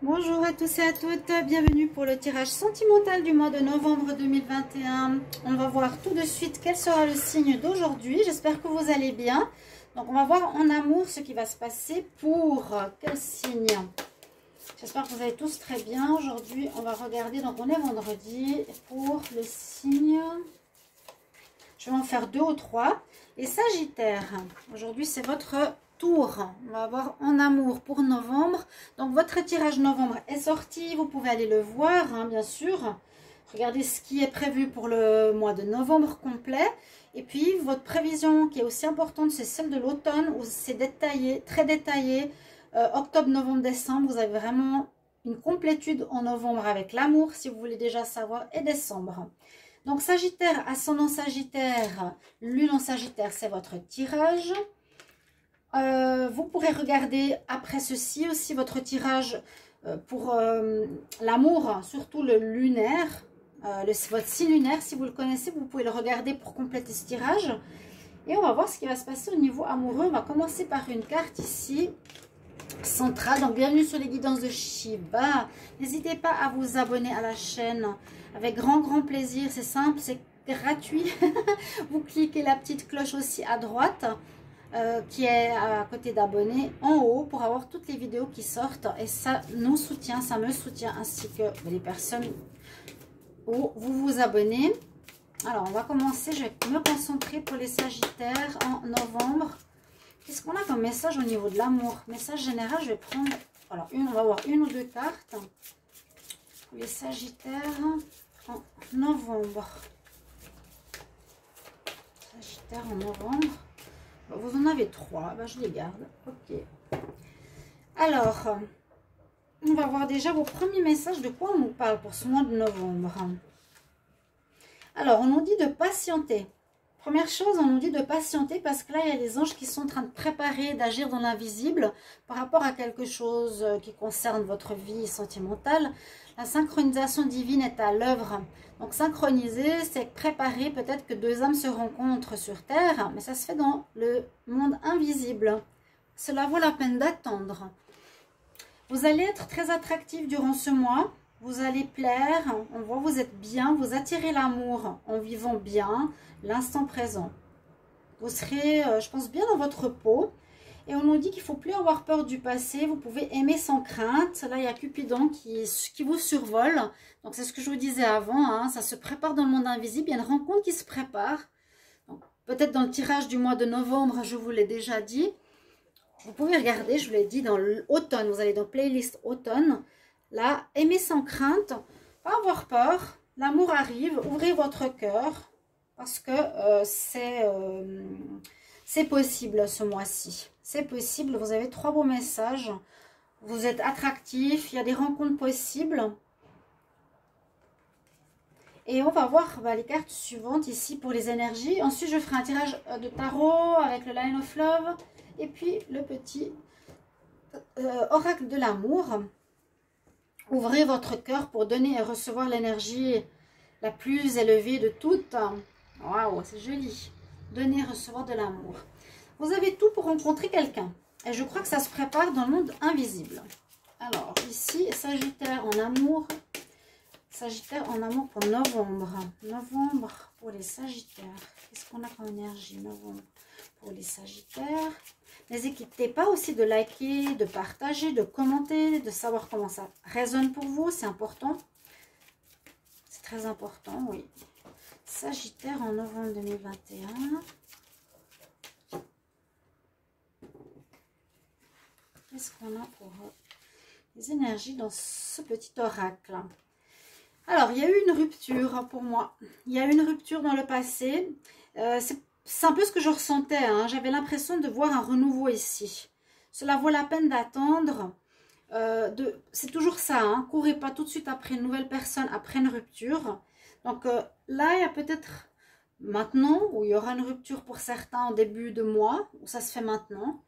Bonjour à tous et à toutes, bienvenue pour le tirage sentimental du mois de novembre 2021. On va voir tout de suite quel sera le signe d'aujourd'hui. J'espère que vous allez bien. Donc on va voir en amour ce qui va se passer pour quel signe. J'espère que vous allez tous très bien. Aujourd'hui on va regarder, donc on est vendredi, pour le signe. Je vais en faire 2 ou 3. Et Sagittaire, aujourd'hui c'est votre tour. On va voir en amour pour novembre. Donc votre tirage novembre est sorti. Vous pouvez aller le voir, hein, bien sûr. Regardez ce qui est prévu pour le mois de novembre complet. Et puis votre prévision qui est aussi importante, c'est celle de l'automne où c'est détaillé, très détaillé. Octobre, novembre, décembre, vous avez vraiment une complétude en novembre avec l'amour, si vous voulez déjà savoir, et décembre. Donc Sagittaire, ascendant Sagittaire, Lune en Sagittaire, c'est votre tirage. Vous pourrez regarder après ceci aussi votre tirage pour l'amour, surtout le lunaire, votre signe lunaire. Si vous le connaissez, vous pouvez le regarder pour compléter ce tirage. Et on va voir ce qui va se passer au niveau amoureux. On va commencer par une carte ici, centrale. Donc bienvenue sur les guidances de Shiva. N'hésitez pas à vous abonner à la chaîne avec grand plaisir. C'est simple, c'est gratuit. Vous cliquez la petite cloche aussi à droite. Qui est à côté d'abonnés en haut pour avoir toutes les vidéos qui sortent, et ça nous soutient, ça me soutient, ainsi que les personnes où vous vous abonnez. Alors on va commencer, je vais me concentrer pour les Sagittaires en novembre. Qu'est-ce qu'on a comme message au niveau de l'amour? Message général, je vais prendre, alors on va avoir 1 ou 2 cartes pour les Sagittaires en novembre. Sagittaire en novembre. Vous en avez 3, ben je les garde. Ok. Alors, on va voir déjà vos premiers messages. De quoi on nous parle pour ce mois de novembre? Alors, on nous dit de patienter. Première chose, on nous dit de patienter parce que là, il y a les anges qui sont en train de préparer, d'agir dans l'invisible par rapport à quelque chose qui concerne votre vie sentimentale. La synchronisation divine est à l'œuvre. Donc, synchroniser, c'est préparer peut-être que 2 âmes se rencontrent sur Terre, mais ça se fait dans le monde invisible. Cela vaut la peine d'attendre. Vous allez être très attractif durant ce mois. Vous allez plaire, on voit vous êtes bien, vous attirez l'amour en vivant bien l'instant présent. Vous serez, je pense, bien dans votre peau. Et on nous dit qu'il ne faut plus avoir peur du passé. Vous pouvez aimer sans crainte. Là, il y a Cupidon qui vous survole. Donc, c'est ce que je vous disais avant. Hein, ça se prépare dans le monde invisible. Il y a une rencontre qui se prépare. Peut-être dans le tirage du mois de novembre, je vous l'ai déjà dit. Vous pouvez regarder, je vous l'ai dit, dans l'automne. Vous allez dans playlist automne. Là, aimer sans crainte, pas avoir peur, l'amour arrive, ouvrez votre cœur parce que c'est possible ce mois-ci. C'est possible, vous avez 3 beaux messages, vous êtes attractif, il y a des rencontres possibles. Et on va voir les cartes suivantes ici pour les énergies. Ensuite, je ferai un tirage de tarot avec le Line of Love et puis le petit oracle de l'amour. Ouvrez votre cœur pour donner et recevoir l'énergie la plus élevée de toutes. Waouh, c'est joli. Donner et recevoir de l'amour. Vous avez tout pour rencontrer quelqu'un. Et je crois que ça se prépare dans le monde invisible. Alors, ici, Sagittaire en amour. Sagittaire en amour pour novembre. Novembre pour les Sagittaires. Qu'est-ce qu'on a comme énergie novembre pour les Sagittaires? N'hésitez pas aussi de liker, de partager, de commenter, de savoir comment ça résonne pour vous. C'est important. C'est très important, oui. Sagittaire en novembre 2021. Qu'est-ce qu'on a pour les énergies dans ce petit oracle? Alors, il y a eu une rupture pour moi. Il y a eu une rupture dans le passé. C'est un peu ce que je ressentais. Hein. J'avais l'impression de voir un renouveau ici. Cela vaut la peine d'attendre. C'est toujours ça. Hein. Courez pas tout de suite après une nouvelle personne, après une rupture. Donc là, il y a peut-être maintenant, où il y aura une rupture pour certains en début de mois, où ça se fait maintenant.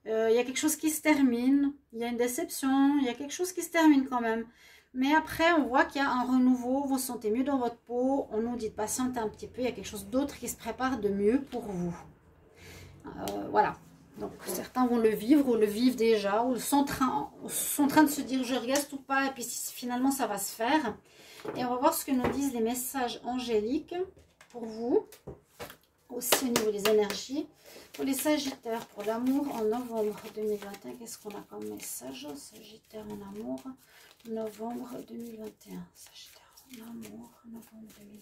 Il y a quelque chose qui se termine. Il y a une déception. Il y a quelque chose qui se termine quand même. Mais après, on voit qu'il y a un renouveau, vous vous sentez mieux dans votre peau. On nous dit de patienter un petit peu, il y a quelque chose d'autre qui se prépare de mieux pour vous. Voilà. Donc certains vont le vivre ou le vivent déjà, ou sont en train de se dire je reste ou pas, et puis finalement ça va se faire. Et on va voir ce que nous disent les messages angéliques pour vous, aussi au niveau des énergies. Pour les Sagittaires, pour l'amour en novembre 2021, qu'est-ce qu'on a comme message? Sagittaire en amour, novembre 2021. Sagittaire en amour, novembre 2021.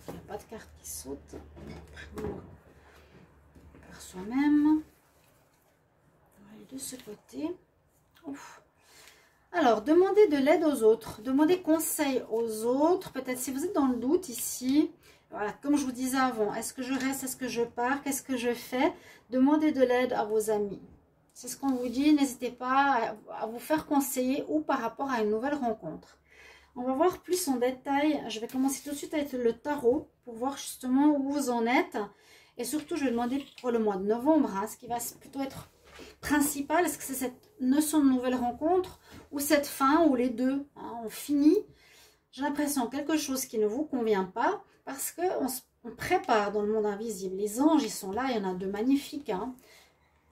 Il n'y a pas de carte qui saute. Par soi-même. On va aller de ce côté. Ouf. Alors, demandez de l'aide aux autres. Demandez conseil aux autres. Peut-être si vous êtes dans le doute ici. Voilà, comme je vous disais avant. Est-ce que je reste? Est-ce que je pars? Qu'est-ce que je fais? Demandez de l'aide à vos amis. C'est ce qu'on vous dit. N'hésitez pas à vous faire conseiller ou par rapport à une nouvelle rencontre. On va voir plus en détail. Je vais commencer tout de suite avec le tarot pour voir justement où vous en êtes. Et surtout, je vais demander pour le mois de novembre, hein, ce qui va plutôt être principal. Est-ce que c'est cette notion de nouvelle rencontre ou cette fin ou les deux, hein, on finit? J'ai l'impression quelque chose qui ne vous convient pas parce qu'on prépare dans le monde invisible. Les anges, ils sont là, il y en a de magnifiques. Hein.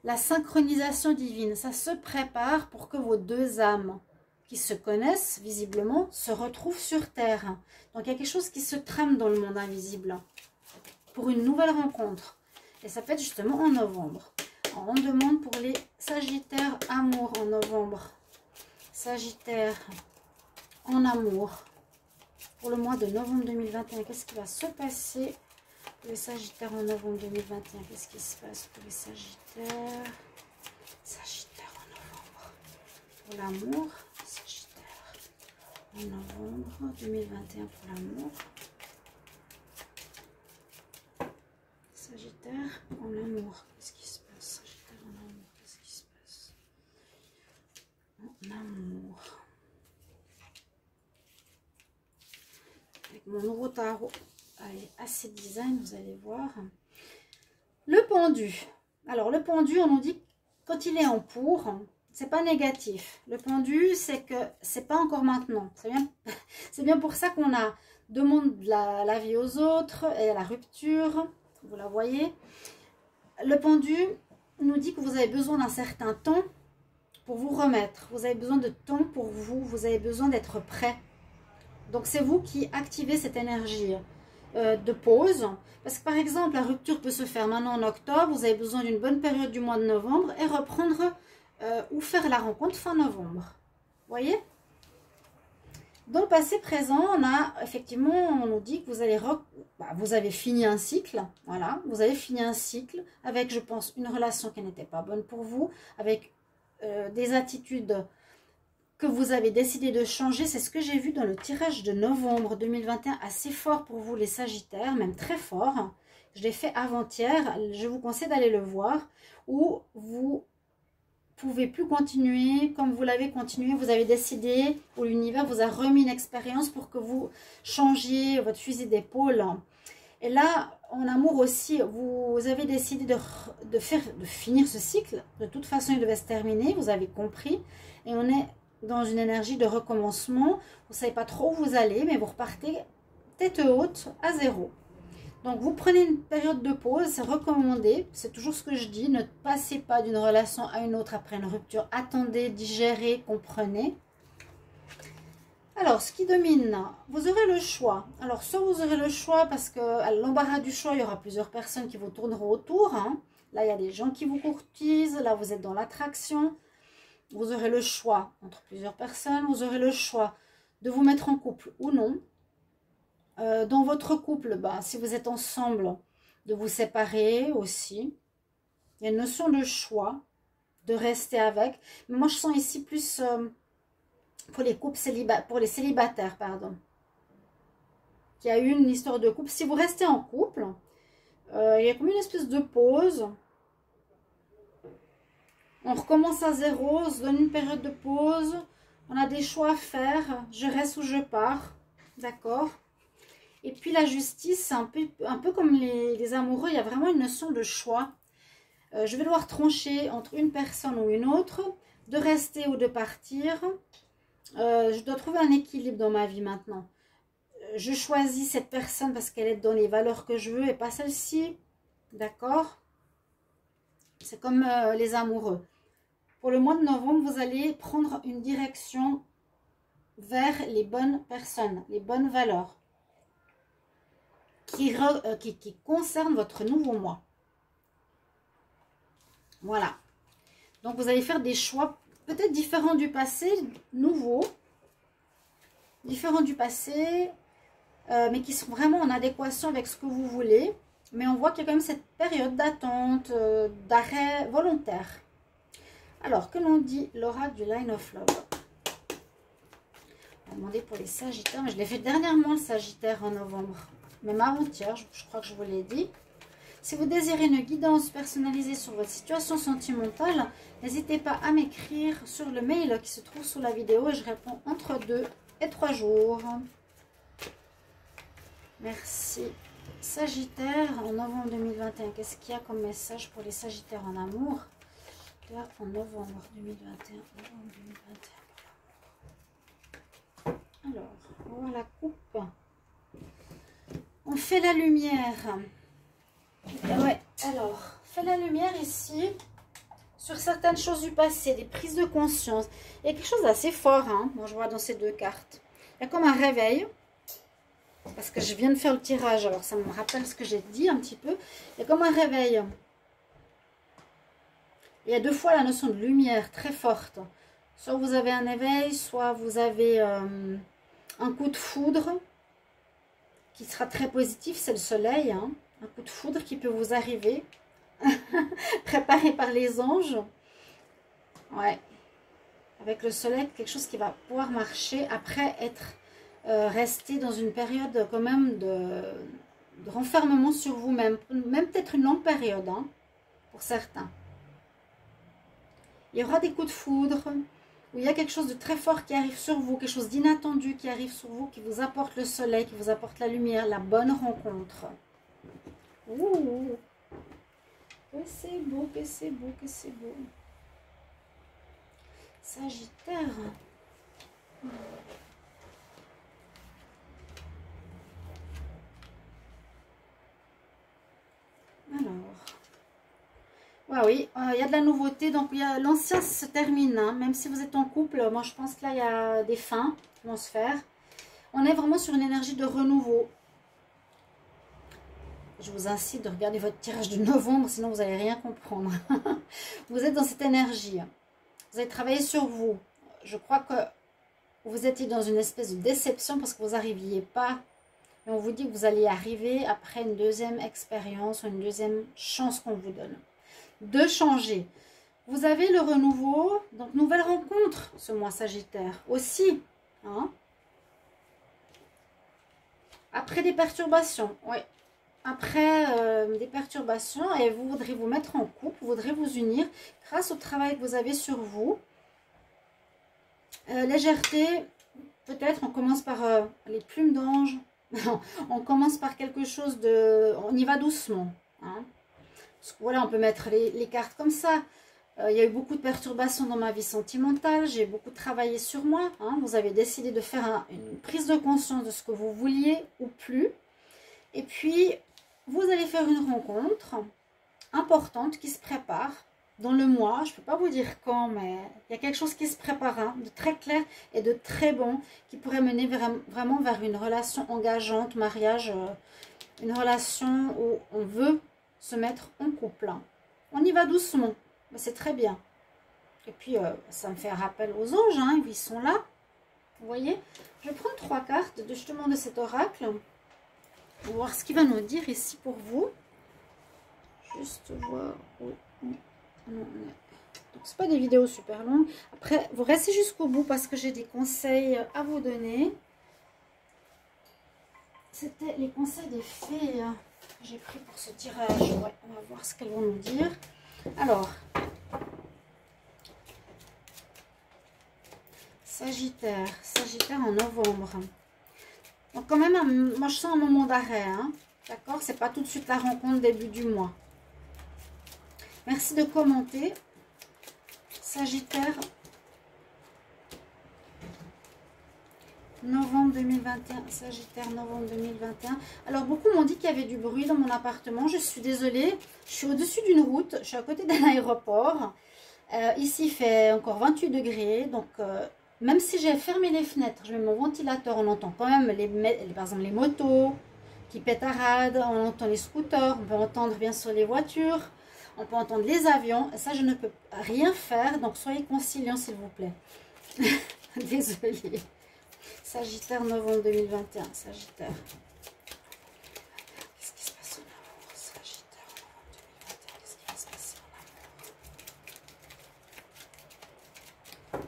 La synchronisation divine, ça se prépare pour que vos deux âmes qui se connaissent visiblement se retrouvent sur Terre. Donc il y a quelque chose qui se trame dans le monde invisible pour une nouvelle rencontre. Et ça peut être justement en novembre. Alors, on demande pour les Sagittaires amour en novembre. Sagittaire en amour. Pour le mois de novembre 2021, qu'est-ce qui va se passer pour les Sagittaires en novembre 2021? Qu'est-ce qui se passe pour les Sagittaires? Sagittaire en novembre. Pour l'amour. En novembre 2021 pour l'amour. Sagittaire en amour. Qu'est-ce qui se passe? Sagittaire en amour. Qu'est-ce qui se passe? En amour. Avec mon nouveau tarot. Allez, assez design, vous allez voir. Le pendu. Alors, le pendu, on nous dit quand il est en pour. C'est pas négatif. Le pendu, c'est que c'est pas encore maintenant. C'est bien pour ça qu'on demande la vie aux autres et la rupture. Vous la voyez. Le pendu nous dit que vous avez besoin d'un certain temps pour vous remettre. Vous avez besoin de temps pour vous. Vous avez besoin d'être prêt. Donc c'est vous qui activez cette énergie de pause. Parce que par exemple, la rupture peut se faire maintenant en octobre. Vous avez besoin d'une bonne période du mois de novembre et reprendre ou faire la rencontre fin novembre. Voyez? Dans le passé présent, on a effectivement, on nous dit que vous avez fini un cycle. Voilà, vous avez fini un cycle avec, je pense, une relation qui n'était pas bonne pour vous, avec des attitudes que vous avez décidé de changer. C'est ce que j'ai vu dans le tirage de novembre 2021, assez fort pour vous les Sagittaires, même très fort. Je l'ai fait avant-hier, je vous conseille d'aller le voir, où vous pouvez plus continuer comme vous l'avez continué, vous avez décidé, ou l'univers vous a remis une expérience pour que vous changiez votre fusil d'épaule. Et là, en amour aussi, vous avez décidé de finir ce cycle. De toute façon, il devait se terminer, vous avez compris. Et on est dans une énergie de recommencement. Vous ne savez pas trop où vous allez, mais vous repartez tête haute à zéro. Donc, vous prenez une période de pause, c'est recommandé. C'est toujours ce que je dis, ne passez pas d'une relation à une autre après une rupture. Attendez, digérez, comprenez. Alors, ce qui domine, vous aurez le choix. Alors, soit vous aurez le choix parce que à l'embarras du choix, il y aura plusieurs personnes qui vous tourneront autour. Hein. Là, il y a des gens qui vous courtisent. Là, vous êtes dans l'attraction. Vous aurez le choix entre plusieurs personnes. Vous aurez le choix de vous mettre en couple ou non. Dans votre couple, si vous êtes ensemble, de vous séparer aussi. Il y a une notion de choix, de rester avec. Mais moi, je sens ici plus pour les couples pour les célibataires, pardon. Il y a eu une histoire de couple. Si vous restez en couple, il y a comme une espèce de pause. On recommence à zéro, on se donne une période de pause. On a des choix à faire. Je reste ou je pars. D'accord ? Et puis la justice, c'est un peu comme les amoureux, il y a vraiment une notion de choix. Je vais devoir trancher entre une personne ou une autre, de rester ou de partir. Je dois trouver un équilibre dans ma vie maintenant. je choisis cette personne parce qu'elle est dans les valeurs que je veux et pas celle-ci. D'accord? C'est comme les amoureux. Pour le mois de novembre, vous allez prendre une direction vers les bonnes personnes, les bonnes valeurs qui concernent votre nouveau mois. Voilà. Donc, vous allez faire des choix peut-être différents du passé, nouveaux, différents du passé, mais qui sont vraiment en adéquation avec ce que vous voulez. Mais on voit qu'il y a quand même cette période d'attente, d'arrêt volontaire. Alors, que l'on dit l'oracle du Line of Love? On va demander pour les Sagittaires, mais je l'ai fait dernièrement le Sagittaire en novembre. Même avant-hier, je crois que je vous l'ai dit. Si vous désirez une guidance personnalisée sur votre situation sentimentale, n'hésitez pas à m'écrire sur le mail qui se trouve sous la vidéo et je réponds entre 2 et 3 jours. Merci. Sagittaire, en novembre 2021, qu'est-ce qu'il y a comme message pour les Sagittaires en amour? Là, en novembre 2021. Alors, on va voir la coupe. On fait la lumière. Ouais, alors, fait la lumière ici sur certaines choses du passé, des prises de conscience. Il y a quelque chose d'assez fort, hein, moi je vois dans ces deux cartes. Il y a comme un réveil, parce que je viens de faire le tirage, alors ça me rappelle ce que j'ai dit un petit peu. Il y a comme un réveil. Il y a deux fois la notion de lumière très forte. Soit vous avez un éveil, soit vous avez un coup de foudre qui sera très positif, c'est le soleil, hein. Un coup de foudre qui peut vous arriver, préparé par les anges. Ouais, avec le soleil, quelque chose qui va pouvoir marcher après être resté dans une période quand même de renfermement sur vous-même. Même peut-être une longue période, hein, pour certains. Il y aura des coups de foudre, où il y a quelque chose de très fort qui arrive sur vous, quelque chose d'inattendu qui arrive sur vous, qui vous apporte le soleil, qui vous apporte la lumière, la bonne rencontre. Ouh, que c'est beau, que c'est beau, que c'est beau. Sagittaire. Alors. Ouais, oui, il y a de la nouveauté, donc l'ancien se termine, hein, même si vous êtes en couple, moi je pense que là il y a des fins qui vont se faire. On est vraiment sur une énergie de renouveau. Je vous incite de regarder votre tirage de novembre, sinon vous n'allez rien comprendre. Vous êtes dans cette énergie. Vous avez travaillé sur vous. Je crois que vous étiez dans une espèce de déception parce que vous n'arriviez pas. Et on vous dit que vous allez arriver après une deuxième expérience ou une deuxième chance qu'on vous donne. De changer. Vous avez le renouveau, donc nouvelle rencontre ce mois Sagittaire aussi. Hein? Après des perturbations, oui. Après des perturbations et vous voudrez vous mettre en couple, vous voudrez vous unir grâce au travail que vous avez sur vous. Légèreté, peut-être on commence par les plumes d'ange. On commence par quelque chose de... On y va doucement. Hein. Parce que, voilà, on peut mettre les cartes comme ça. Il y a eu beaucoup de perturbations dans ma vie sentimentale. J'ai beaucoup travaillé sur moi. Hein. Vous avez décidé de faire une prise de conscience de ce que vous vouliez ou plus. Et puis, vous allez faire une rencontre importante qui se prépare dans le mois. Je ne peux pas vous dire quand, mais il y a quelque chose qui se prépare, hein, de très clair et de très bon, qui pourrait mener vraiment vers une relation engageante, mariage, une relation où on veut se mettre en couple. Hein. On y va doucement, mais c'est très bien. Et puis, ça me fait un rappel aux anges, hein, ils sont là. Vous voyez, je vais prendre 3 cartes justement de cet oracle. On va voir ce qu'il va nous dire ici pour vous. Juste voir où on est. Donc, c'est pas des vidéos super longues. Après, vous restez jusqu'au bout parce que j'ai des conseils à vous donner. C'était les conseils des fées que j'ai pris pour ce tirage. Ouais, on va voir ce qu'elles vont nous dire. Alors, Sagittaire en novembre. Donc quand même, moi je sens un moment d'arrêt, hein. D'accord? C'est pas tout de suite la rencontre début du mois. Merci de commenter. Sagittaire Novembre 2021, Sagittaire, novembre 2021. Alors, beaucoup m'ont dit qu'il y avait du bruit dans mon appartement. Je suis désolée. Je suis au-dessus d'une route. Je suis à côté d'un aéroport. Ici, il fait encore 28 degrés. Donc, même si j'ai fermé les fenêtres, je mets mon ventilateur, on entend quand même, par exemple, les motos qui pétaradent. On entend les scooters. On peut entendre, bien sûr, les voitures. On peut entendre les avions. Et ça, je ne peux rien faire. Donc, soyez conciliants, s'il vous plaît. Désolée. Sagittaire, novembre 2021. Sagittaire. Qu'est-ce qui se passe en amour? Sagittaire, novembre 2021. Qu'est-ce qui va se passer en amour?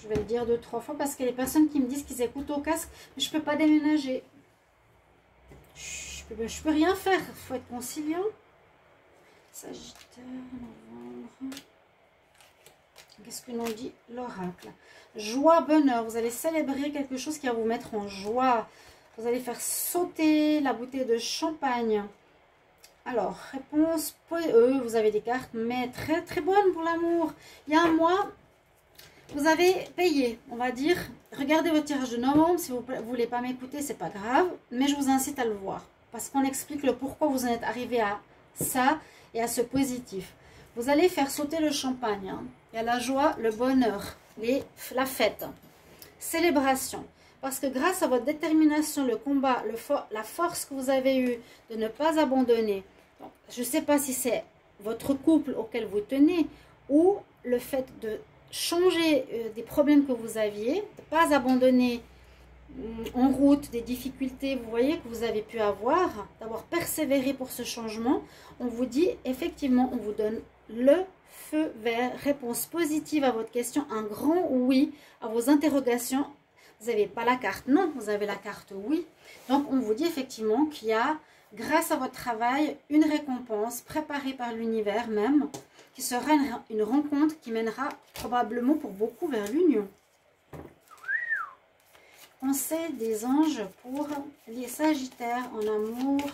Je vais le dire 2-3 fois parce qu'il y a des personnes qui me disent qu'ils écoutent au casque. Mais je ne peux pas déménager. Je peux rien faire. Il faut être conciliant. Sagittaire, novembre. Qu'est-ce que l'on dit? L'oracle. Joie, bonheur. Vous allez célébrer quelque chose qui va vous mettre en joie. Vous allez faire sauter la bouteille de champagne. Alors, réponse. Vous avez des cartes, mais très très bonnes pour l'amour. Il y a un mois, vous avez payé, on va dire. Regardez votre tirage de novembre. Si vous ne voulez pas m'écouter, c'est pas grave. Mais je vous incite à le voir. Parce qu'on explique le pourquoi vous en êtes arrivé à ça et à ce positif. Vous allez faire sauter le champagne. Hein. Il y a la joie, le bonheur, la fête, célébration. Parce que grâce à votre détermination, le combat, la force que vous avez eue de ne pas abandonner. Donc, je ne sais pas si c'est votre couple auquel vous tenez ou le fait de changer des problèmes que vous aviez, de ne pas abandonner en route des difficultés, vous voyez, que vous avez pu avoir, d'avoir persévéré pour ce changement. On vous dit, effectivement, on vous donne le feu vert, réponse positive à votre question, un grand oui à vos interrogations. Vous n'avez pas la carte non, vous avez la carte oui. Donc, on vous dit effectivement qu'il y a, grâce à votre travail, une récompense préparée par l'univers même, qui sera une rencontre qui mènera probablement pour beaucoup vers l'union. Conseil des anges pour les Sagittaires en amour,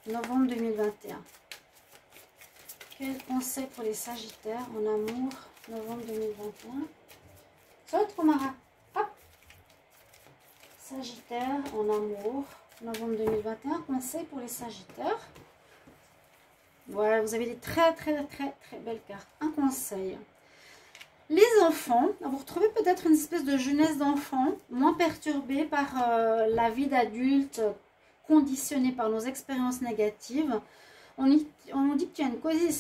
novembre 2021. Quel conseil pour les Sagittaires en amour, novembre 2021? Saute, Mara. Hop. Sagittaire en amour, novembre 2021. Conseil pour les Sagittaires. Voilà, vous avez des très belles cartes. Un conseil. Les enfants, vous retrouvez peut-être une espèce de jeunesse d'enfant, moins perturbée par la vie d'adulte, conditionnée par nos expériences négatives. On dit qu'il y a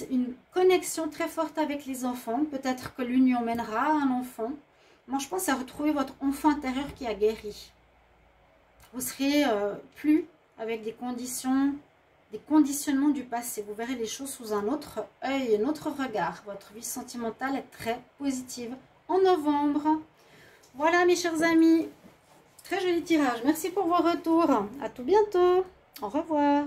une connexion très forte avec les enfants. Peut-être que l'union mènera à un enfant. Moi, je pense à retrouver votre enfant intérieur qui a guéri. Vous serez plus avec des conditionnements du passé. Vous verrez les choses sous un autre œil, un autre regard. Votre vie sentimentale est très positive en novembre. Voilà mes chers amis, très joli tirage. Merci pour vos retours. À tout bientôt. Au revoir.